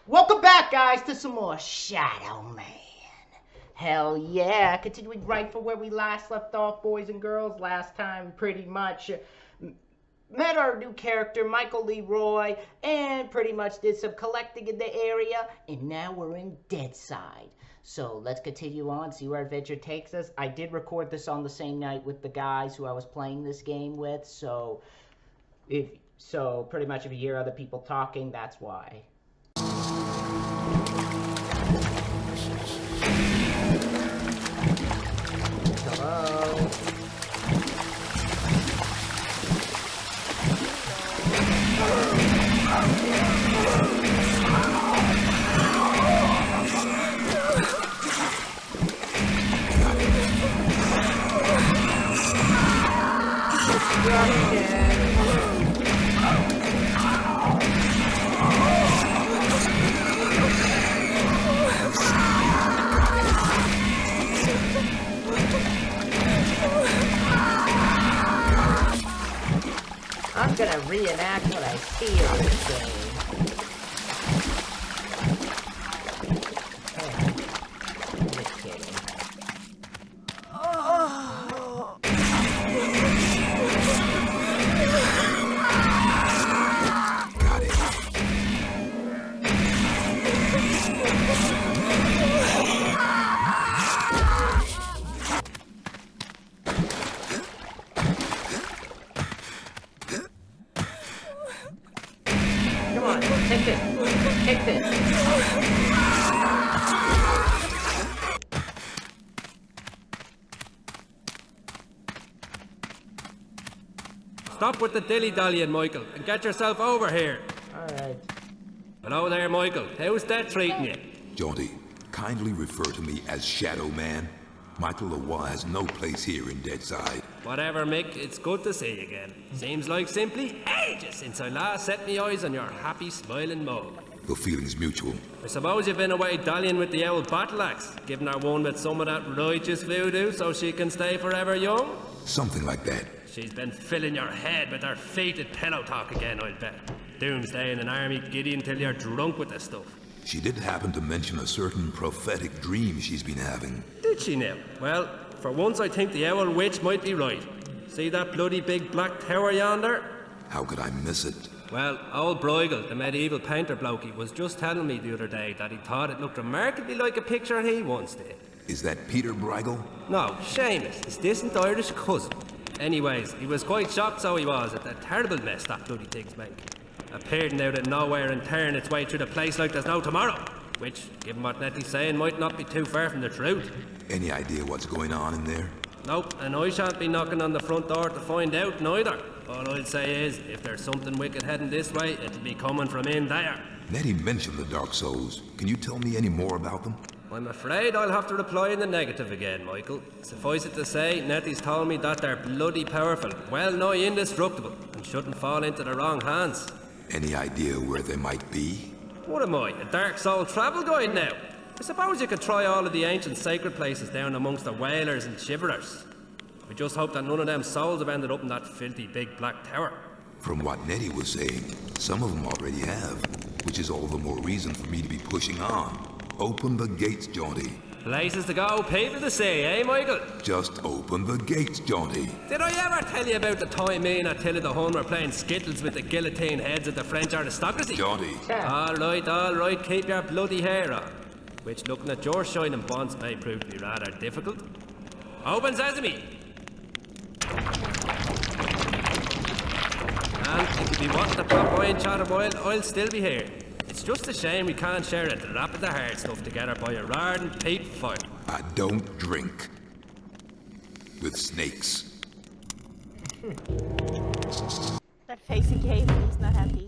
Welcome back, guys, to some more Shadow Man. Hell yeah, continuing right from where we last left off, boys and girls. Last time, pretty much met our new character, Michael Leroy, and pretty much did some collecting in the area, and now we're in Deadside. So let's continue on, see where adventure takes us. I did record this on the same night with the guys who I was playing this game with, so pretty much if you hear other people talking, that's why. Hello? I'm gonna reenact what I see in this game. I'm just kidding. Got it. Come on, take this. Take this. Stop with the dilly-dallying, Michael, and get yourself over here. Alright. Hello there, Michael. How's that treating you? Jaunty, kindly refer to me as Shadow Man. Michael Leroy has no place here in Deadside. Whatever, Mick, it's good to see you again. Seems like simply ages since I last set me eyes on your happy, smiling mug. The feeling's mutual. I suppose you've been away dallying with the old battle axe, giving her one with some of that righteous voodoo so she can stay forever young? Something like that. She's been filling your head with her fated pillow talk again, I'll bet. Doomsday in an army giddy until you're drunk with the stuff. She did happen to mention a certain prophetic dream she's been having. Did she now? Well, for once I think the owl witch might be right. See that bloody big black tower yonder? How could I miss it? Well, old Bruegel, the medieval painter blokey, was just telling me the other day that he thought it looked remarkably like a picture he once did. Is that Peter Bruegel? No, Seamus, his distant Irish cousin. Anyways, he was quite shocked, so he was, at the terrible mess that bloody thing's making. Appearing out of nowhere and tearing its way through the place like there's no tomorrow. Which, given what Nettie's saying, might not be too far from the truth. Any idea what's going on in there? Nope, and I shan't be knocking on the front door to find out neither. All I'll say is, if there's something wicked heading this way, it'll be coming from in there. Nettie mentioned the Dark Souls. Can you tell me any more about them? I'm afraid I'll have to reply in the negative again, Michael. Suffice it to say, Nettie's told me that they're bloody powerful, well nigh indestructible, and shouldn't fall into the wrong hands. Any idea where they might be? What am I, a Dark Soul travel guide now? I suppose you could try all of the ancient sacred places down amongst the whalers and shiverers. We just hope that none of them souls have ended up in that filthy big black tower. From what Nettie was saying, some of them already have, which is all the more reason for me to be pushing on. Open the gates, Jaunty. Places to go, people to see, eh, Michael? Just open the gates, Jaunty. Did I ever tell you about the time me and Attila the Hun were playing skittles with the guillotine heads of the French aristocracy? Jaunty. All right, keep your bloody hair on. Which, looking at your shining bonds, may prove to be rather difficult. Open sesame! And if you be wanting to pop by and chat a while, I'll still be here. It's just a shame we can't share a drop of the hard stuff together by a roaring peat fire. I don't drink with snakes. That face he gave, he's not happy.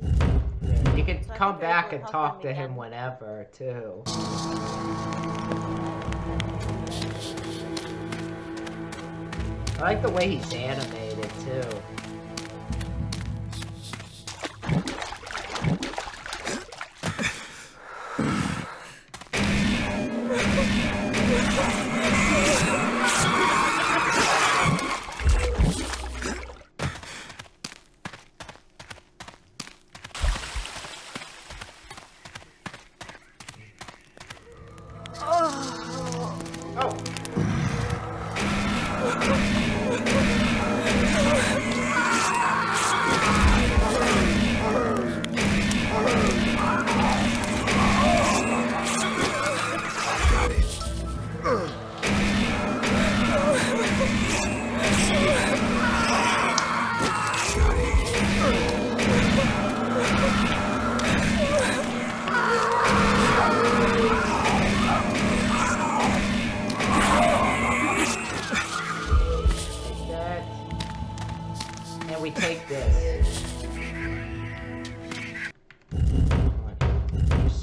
You can So I come think back we'll and help talk them to him again. whenever, too. I like the way he's animated, too.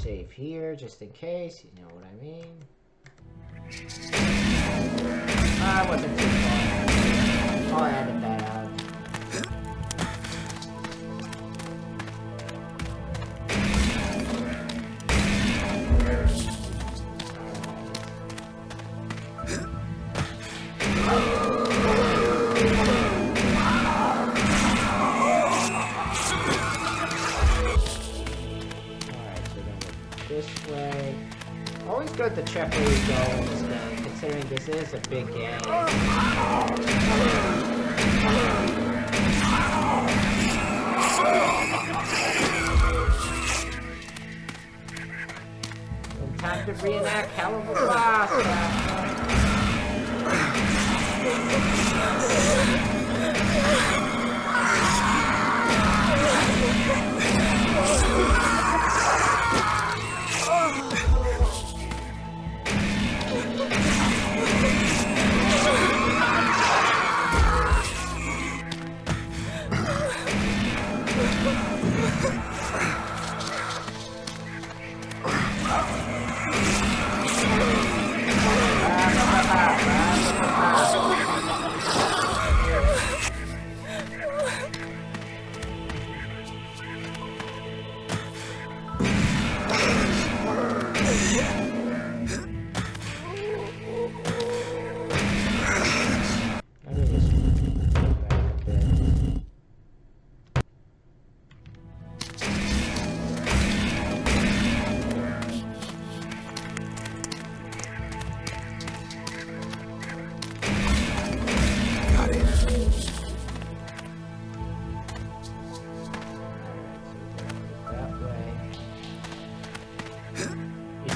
save here just in case, you know what I mean. I wasn't too far. I'll edit that out. Good to check where you go in this game, considering this is a big game. And time to reenact hell of a boss.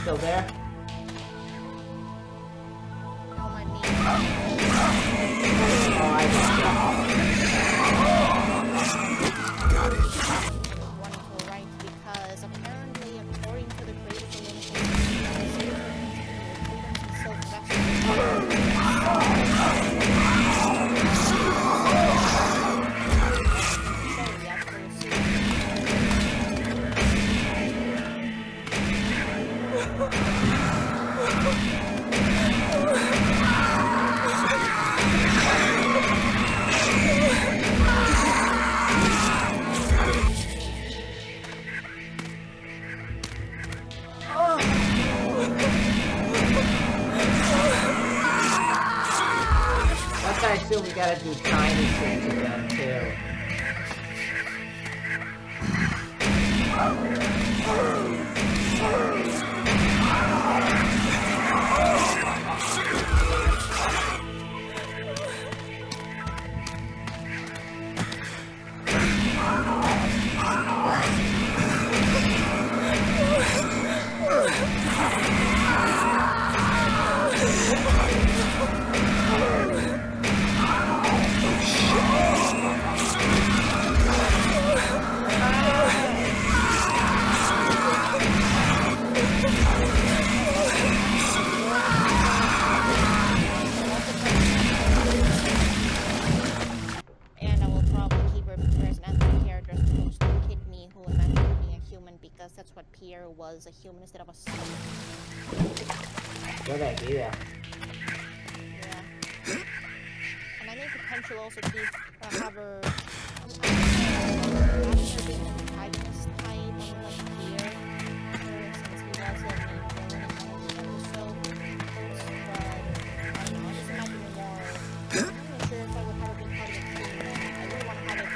Still there? No, my knee. Oh, I got it. Running to the right because apparently, according to the creators of Limited, I assume we gotta do tiny things again too. that's what Pierre was, a human instead of a snake. Good idea. Yeah. And I need potential also to have her being an antagonist type, unlike Pierre, since he was a main villain in one of the episodes. But I don't know, I just imagine more. I'm not even sure if I would have her be part of the team. I really want to have it.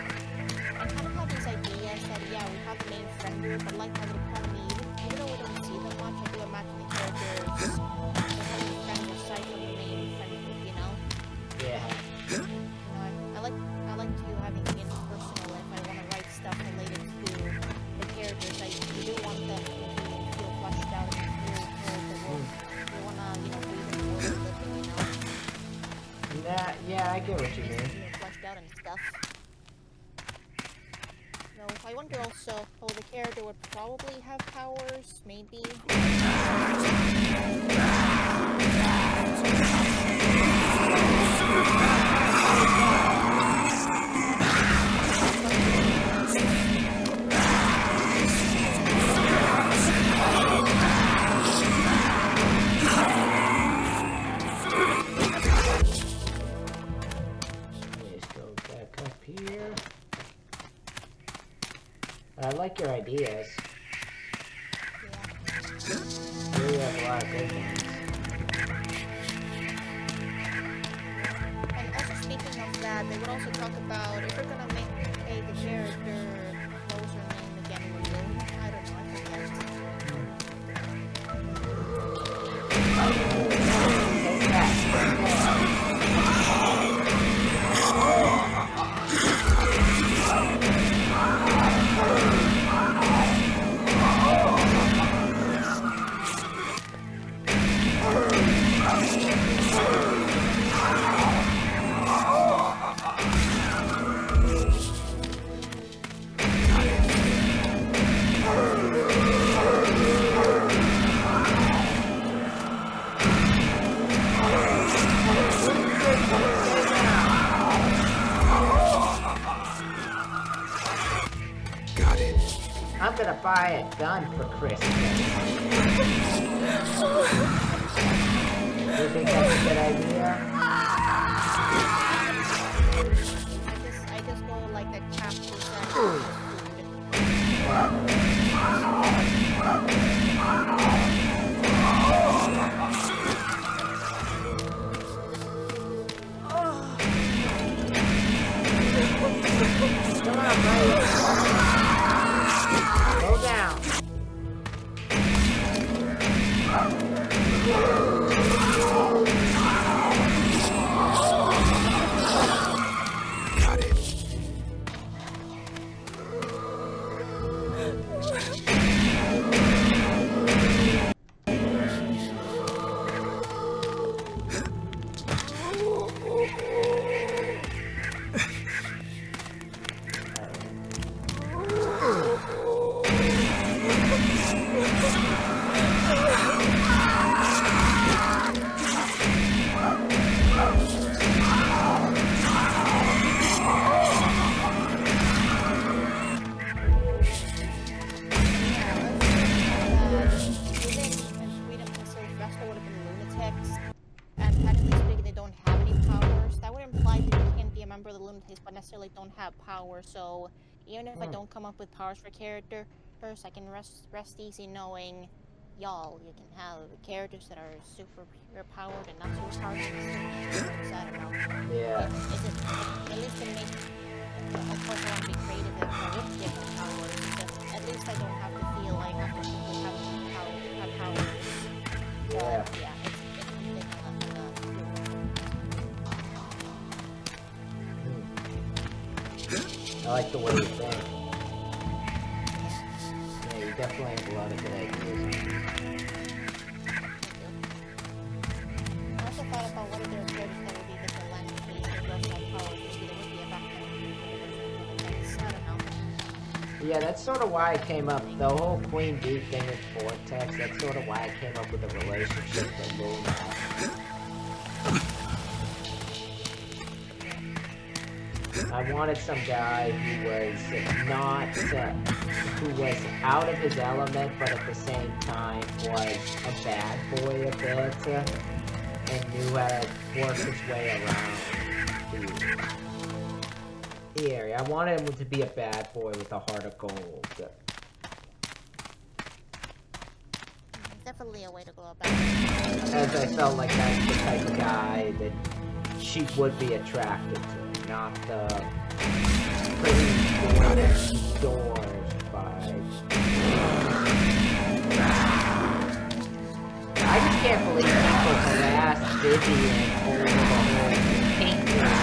I kind of have these ideas that, yeah, we have the main friend group, but like how the economy, even though we don't see them much, I do imagine the characters, they're having friends aside from the main friend group, you know? Yeah. You know, I like to have it in personal if I want to write stuff related to the characters. I do want them to feel fleshed out and feel the world. We want to, you know, breathe in the world of living, you know? Yeah, I get what you mean. Feel fleshed out and stuff. No, I wonder also, oh, the character would probably have powers, maybe. like your ideas. Yeah. You really have a lot of good ones. And also speaking of that, they would also talk about if we're gonna make a the character closer name again Balloon. I don't know, I forget. Take that. Got it. I'm gonna buy a gun for Christmas. You think that's a good idea? I just go like the chapter set Come on, buddy. Slow down. Got it. but necessarily don't have power. So even if I don't come up with powers for characters, I can rest easy knowing, y'all, you can have characters that are super powered and not super powered. I don't know. Yeah. At least to make, of course I want to be creative and with different powers. At least I don't have to feel like I have to have powers. Yeah. But yeah, it's I like the way you think. Yeah, you definitely have a lot of good ideas. I also thought about what are their characters that would be different languages, if they also have powers, maybe there would be a background. I don't know. Yeah, that's sort of why I came up, the whole Queen Bee thing with Vortex, that's sort of why I came up with a relationship with Luna. I wanted some guy who was not, who was out of his element, but at the same time was a bad boy a bit, and knew how to work his way around the area. I wanted him to be a bad boy with a heart of gold. Definitely a way to go about it. As I felt like that's the type of guy that she would be attracted to. Not the pretty boy next doors vibe. I just can't believe people harass Vivian over the whole pink thing.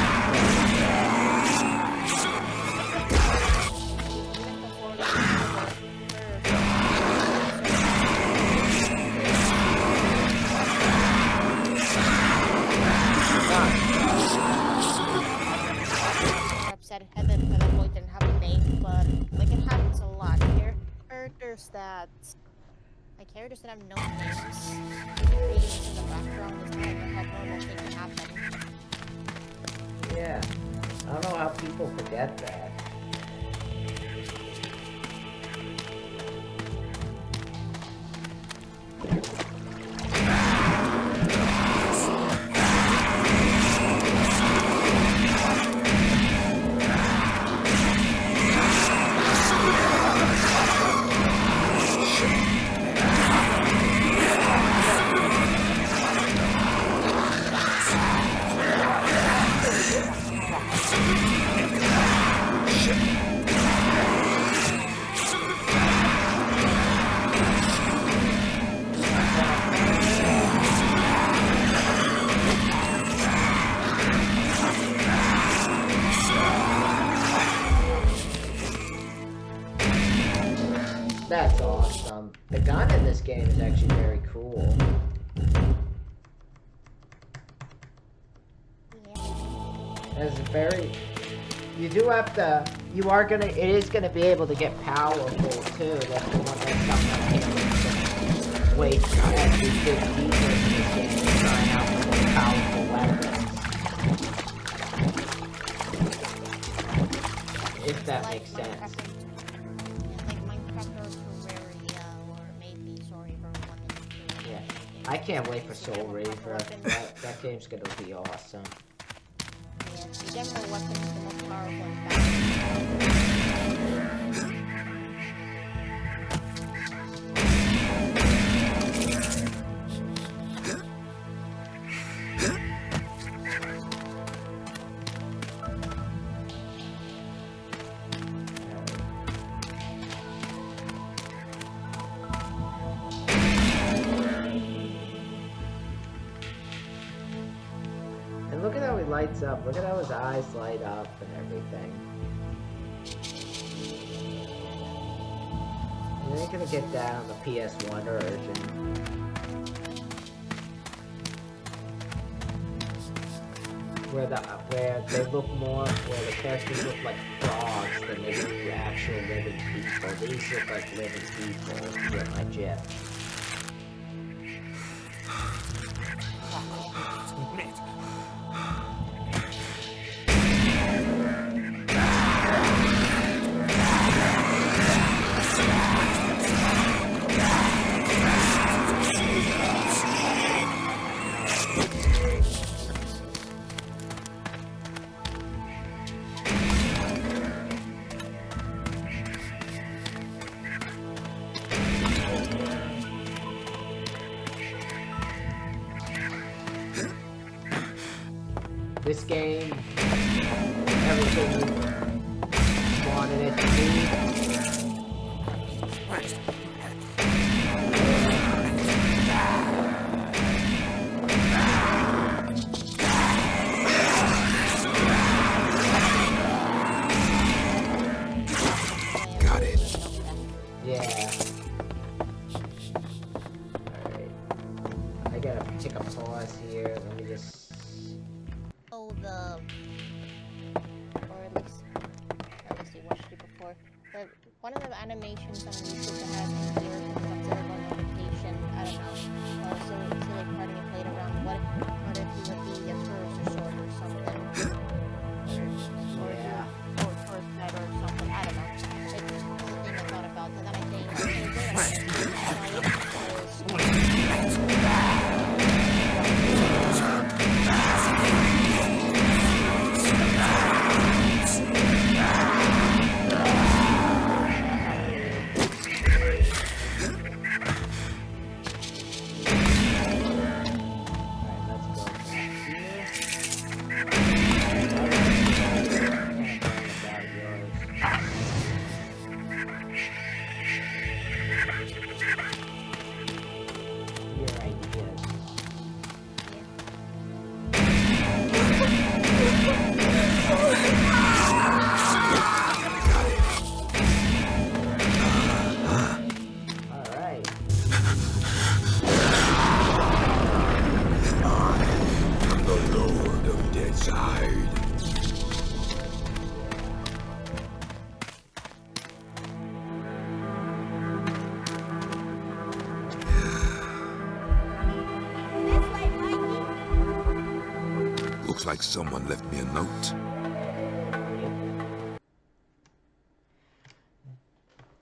Heather because that boy didn't have a name, but like it happens a lot. Characters that have no names, being in the background is not a normal thing to happen. Yeah, I don't know how people forget that. gun in this game is actually very cool. It's very. You do have to. You are gonna. It is gonna be able to get powerful too. That's the one that's something I can't wait as we dig deeper into this game to try out the more powerful weapons. If that makes sense. Yeah, I can't wait for Soul Reaver. That game's gonna be awesome. Yeah, the general weapon is the most powerful in Look at how he lights up. Look at how his eyes light up and everything. You ain't gonna get that on the PS1 version. Where they look more, where the characters look like frogs than they do actual living people. These look like living people, if you get my drift. This game, everything you wanted it to be. Got it. Yeah. Alright. I gotta take a pause here. Let me just... or at least you watched it before. But one of the animations on YouTube that has here observable notification, I don't know. So like part of me played around. What if you would be a tourist resort or something? Or tourist guide or something. I don't know. Like the thing I thought about. And then I think Deadside. Looks like someone left me a note.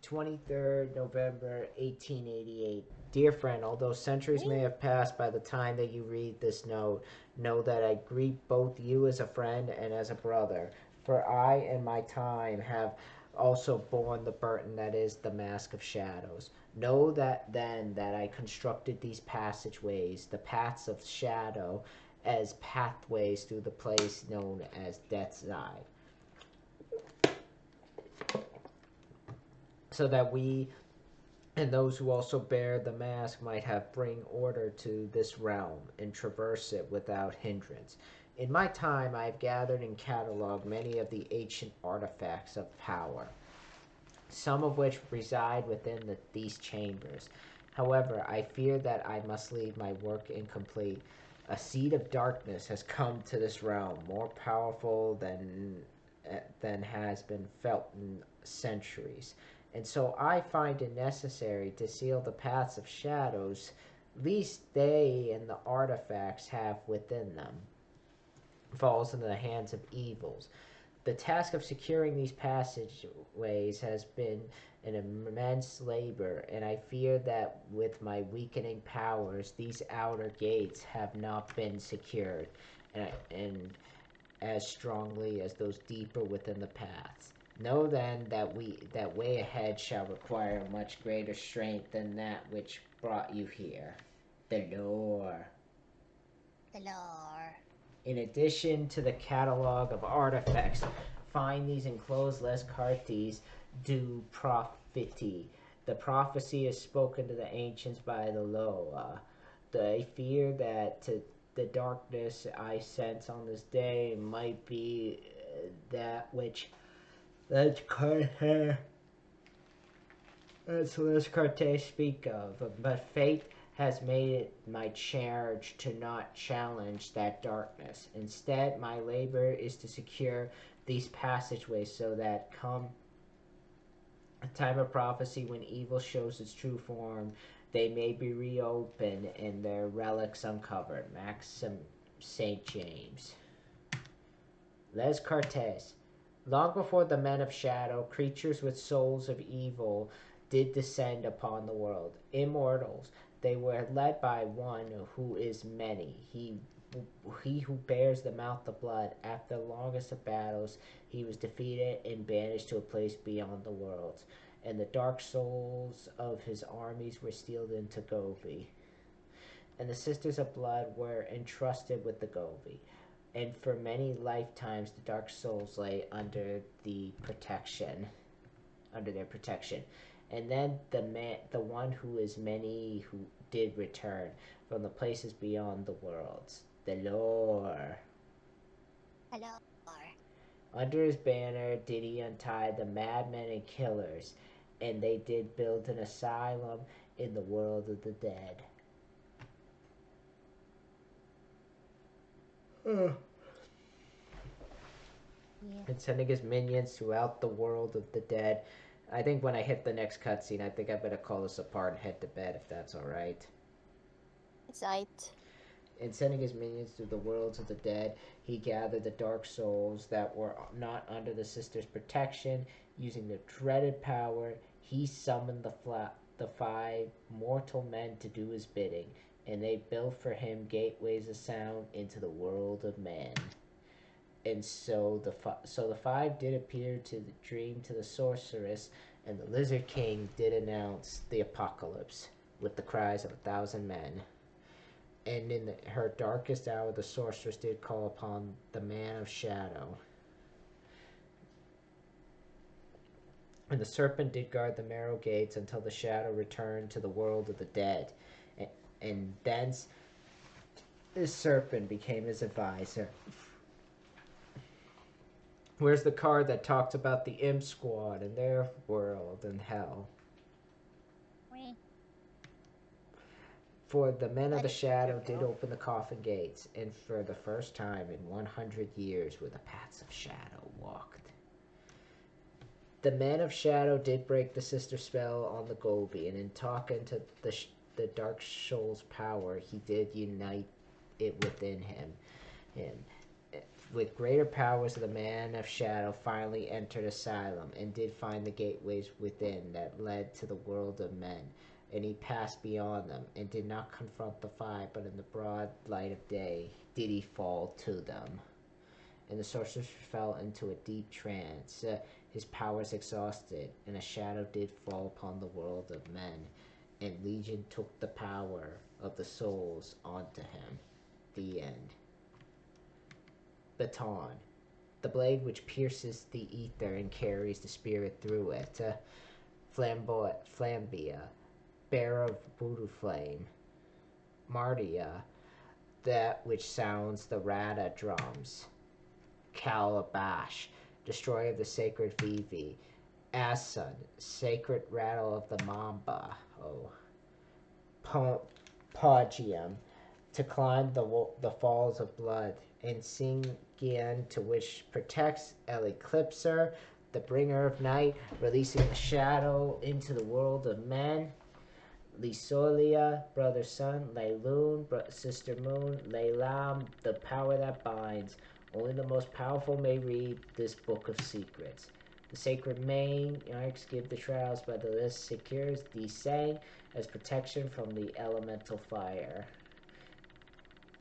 23rd November 1888. Dear friend, although centuries may have passed by the time that you read this note, know that I greet both you as a friend and as a brother. For I and my time have also borne the burden that is the Mask of Shadows. Know that then that I constructed these passageways, the paths of shadow, as pathways through the place known as Deadside. So that we and those who also bear the mask might have bring order to this realm and traverse it without hindrance. In my time I have gathered and cataloged many of the ancient artifacts of power, some of which reside within these chambers. However, I fear that I must leave my work incomplete. A seed of darkness has come to this realm, more powerful than has been felt in centuries. And so I find it necessary to seal the paths of shadows, least they and the artifacts have within them falls into the hands of evils. The task of securing these passageways has been an immense labor, and I fear that with my weakening powers, these outer gates have not been secured, and as strongly as those deeper within the paths. Know then that way ahead shall require much greater strength than that which brought you here. The lore. The lore. In addition to the catalog of artifacts, find these enclosed les cartes du prophetie. The prophecy is spoken to the ancients by the Loa. They fear that the darkness I sense on this day might be that which Les Cartes speak of, but fate has made it my charge to not challenge that darkness. Instead, my labor is to secure these passageways so that come a time of prophecy when evil shows its true form, they may be reopened and their relics uncovered. Maxim St. James. Les Cartes. Long before the men of shadow, creatures with souls of evil did descend upon the world. Immortals, they were led by one who is many. He who bears the mouth of blood. After the longest of battles, he was defeated and banished to a place beyond the worlds. And the dark souls of his armies were sealed into Gobi. And the Sisters of Blood were entrusted with the Gobi. And for many lifetimes, the dark souls lay under their protection. And then the one who is many, who did return from the places beyond the worlds. The lore. Hello. Under his banner did he untie the madmen and killers, and they did build an asylum in the world of the dead. Yeah. And sending his minions throughout the world of the dead. I think when I hit the next cutscene, I think I better call this apart and head to bed, if that's alright. It's right. And sending his minions through the worlds of the dead, he gathered the dark souls that were not under the Sisters' protection. Using their dreaded power, he summoned the 5 mortal men to do his bidding, and they built for him gateways of sound into the world of men. And so the 5 did appear to the dream to the sorceress, and the Lizard King did announce the apocalypse with the cries of 1,000 men. And in her darkest hour, the sorceress did call upon the man of shadow. And the serpent did guard the narrow gates until the shadow returned to the world of the dead. And thence this serpent became his advisor. Where's the card that talks about the Imp Squad and their world and hell? For the men of the shadow did open the coffin gates, and for the first time in 100 years where the paths of shadow walked. The men of shadow did break the sister spell on the Gobi, and in talking to the dark soul's power, he did unite it within him. And with greater powers, the man of shadow finally entered asylum and did find the gateways within that led to the world of men. And he passed beyond them and did not confront the 5, but in the broad light of day did he fall to them. And the sorcerer fell into a deep trance, his powers exhausted, and a shadow did fall upon the world of men, and Legion took the power of the souls onto him. The end. Baton, the blade which pierces the ether and carries the spirit through it. Flambia, bearer of voodoo flame. Mardia, that which sounds the rata drums. Calabash, destroyer of the sacred Vivi. Asun, sacred rattle of the Mamba. Pogium to climb the falls of blood, and Singian to which protects El Eclipser, the bringer of night, releasing the shadow into the world of men. Lisolia, brother sun, Leilun, sister moon, Leilam, the power that binds. Only the most powerful may read this book of secrets. The sacred maniacs give the trials by the list secures Desang as protection from the elemental fire.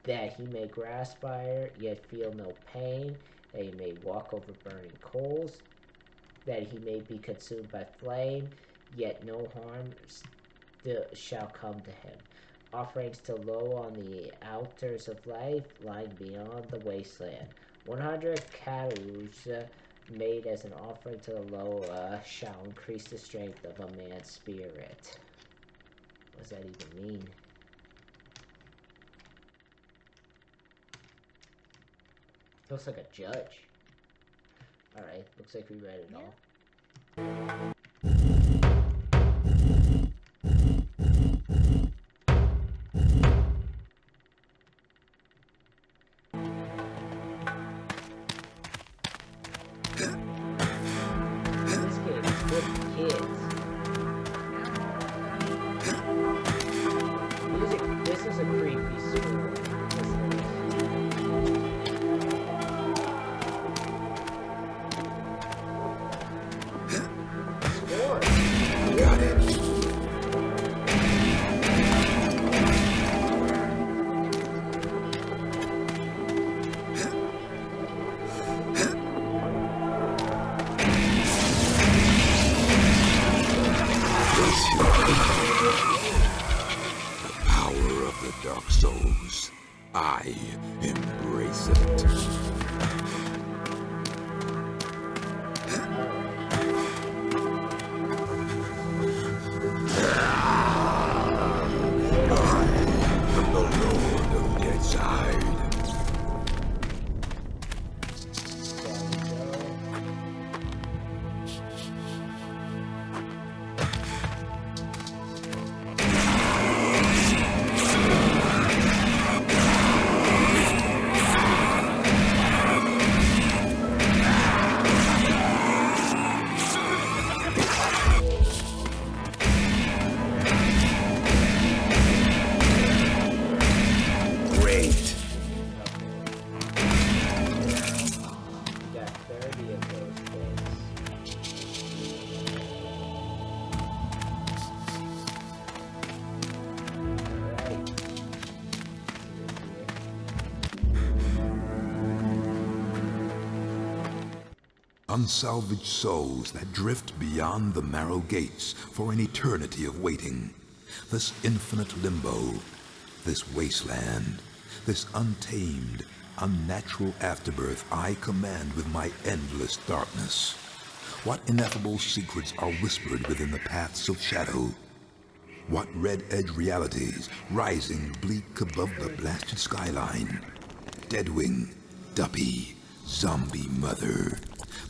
That he may grasp fire, yet feel no pain, that he may walk over burning coals, that he may be consumed by flame, yet no harm shall come to him. Offerings to low on the altars of life, lying beyond the wasteland. 100 cows made as an offering to the Loa shall increase the strength of a man's spirit. What does that even mean? Looks like a judge. Alright, looks like we read it all. This is a creepy school. Got it. Dark souls, I embrace it. From the Lord of Deadside. Unsalvaged souls that drift beyond the marrow gates for an eternity of waiting. This infinite limbo, this wasteland, this untamed, unnatural afterbirth I command with my endless darkness. What ineffable secrets are whispered within the paths of shadow? What red-edge realities rising bleak above the blasted skyline? Deadwing, Duppy, Zombie Mother.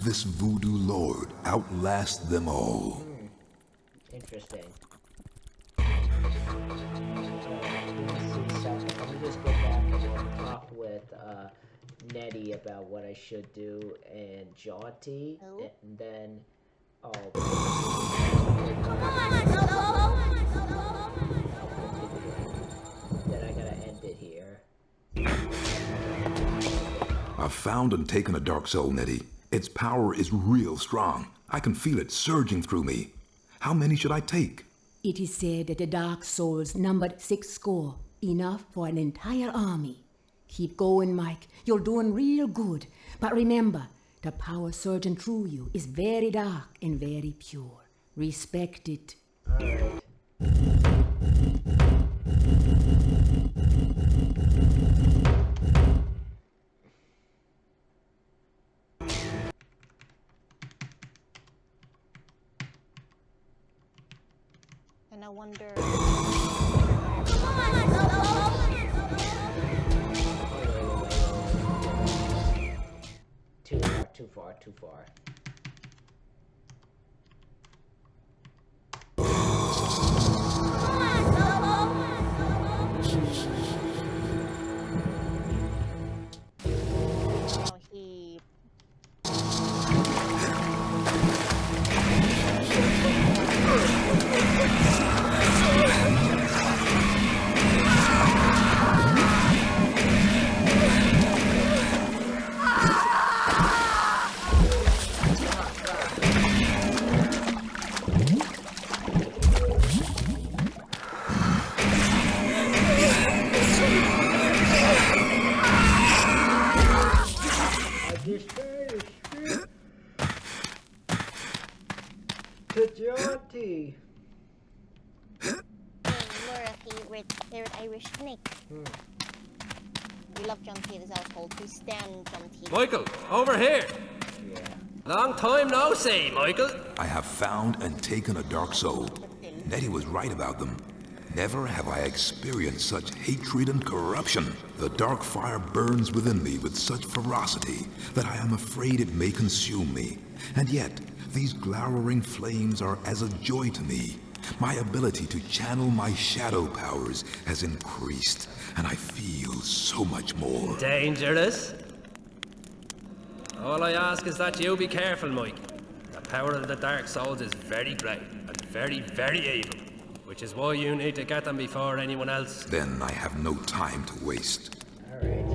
This voodoo lord outlasts them all. Interesting. Let me just go back and talk with Nettie about what I should do and Jaunty, and then I'll then I gotta end it here. I've found and taken a dark soul, Nettie. Its power is real strong. I can feel it surging through me. How many should I take? It is said that the dark souls numbered 6 score, enough for an entire army. Keep going, Mike. You're doing real good. But remember, the power surging through you is very dark and very pure. Respect it. All right. And I wonder. Too far. favorite Irish snake. We love John T. This household. We stand John T. Michael, over here. Yeah. Long time no see, Michael. I have found and taken a dark soul. Nettie was right about them. Never have I experienced such hatred and corruption. The dark fire burns within me with such ferocity that I am afraid it may consume me. And yet, these glowering flames are as a joy to me. My ability to channel my shadow powers has increased, and I feel so much more. Dangerous? All I ask is that you be careful, Mike. The power of the Dark Souls is very great and very, very evil, which is why you need to get them before anyone else. Then I have no time to waste. Alright.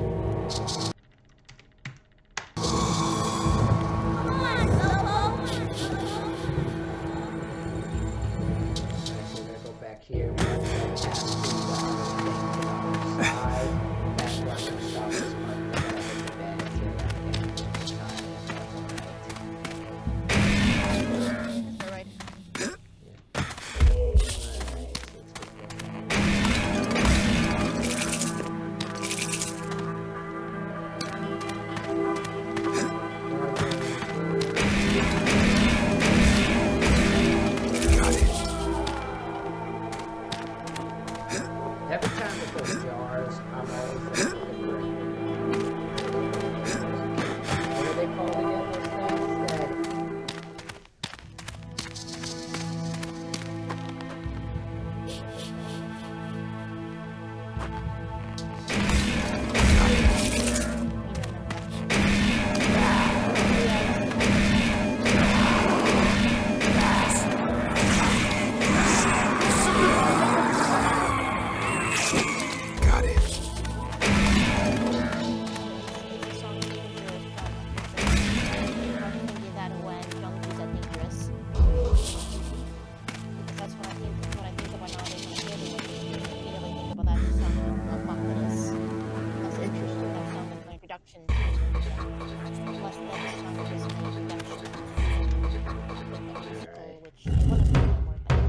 Here, we're going to pass through the other side. That's where I'm going to stop this part. We're going to hit the bed here. Alright. Every time it goes jars, I'm always thinking what are they called again, those things? Got it. It's a song of that when John T's are dangerous. Because that's what I think about nowadays when I hear the word dangerous. I immediately think about that song of Buffalo's. That's interesting. That song of my introduction to plus that song was my introduction to the musical, which I want to do more about.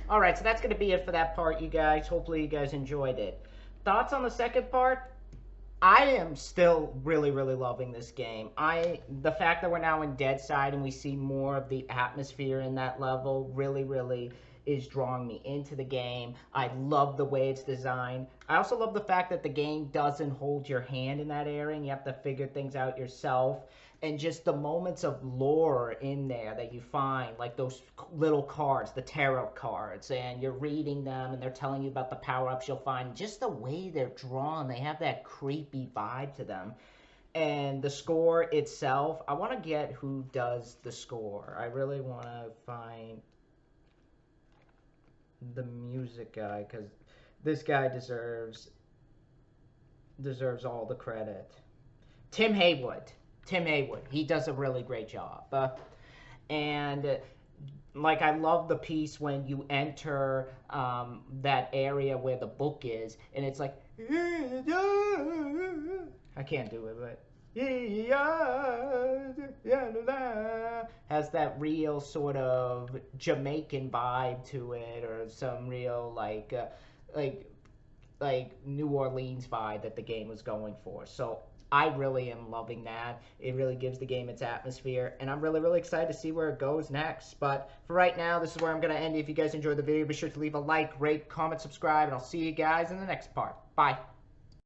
Alright, so that's going to be it for that part, you guys. Hopefully you guys enjoyed it. Thoughts on the second part? I am still really, really loving this game. The fact that we're now in Deadside and we see more of the atmosphere in that level really, really is drawing me into the game. I love the way it's designed. I also love the fact that the game doesn't hold your hand in that area and you have to figure things out yourself. And just the moments of lore in there that you find, like those little cards, the tarot cards, and you're reading them and they're telling you about the power-ups you'll find. Just the way they're drawn, they have that creepy vibe to them. And the score itself, I want to get who does the score. I really want to find the music guy, because this guy deserves all the credit. Tim Haywood, he does a really great job. And like, I love the piece when you enter that area where the book is, and it's like, I can't do it, but has that real sort of Jamaican vibe to it, or some real like New Orleans vibe that the game was going for. So I really am loving that. It really gives the game its atmosphere, and I'm really, really excited to see where it goes next. But for right now, this is where I'm going to end. If you guys enjoyed the video, be sure to leave a like, rate, comment, subscribe, and I'll see you guys in the next part. Bye.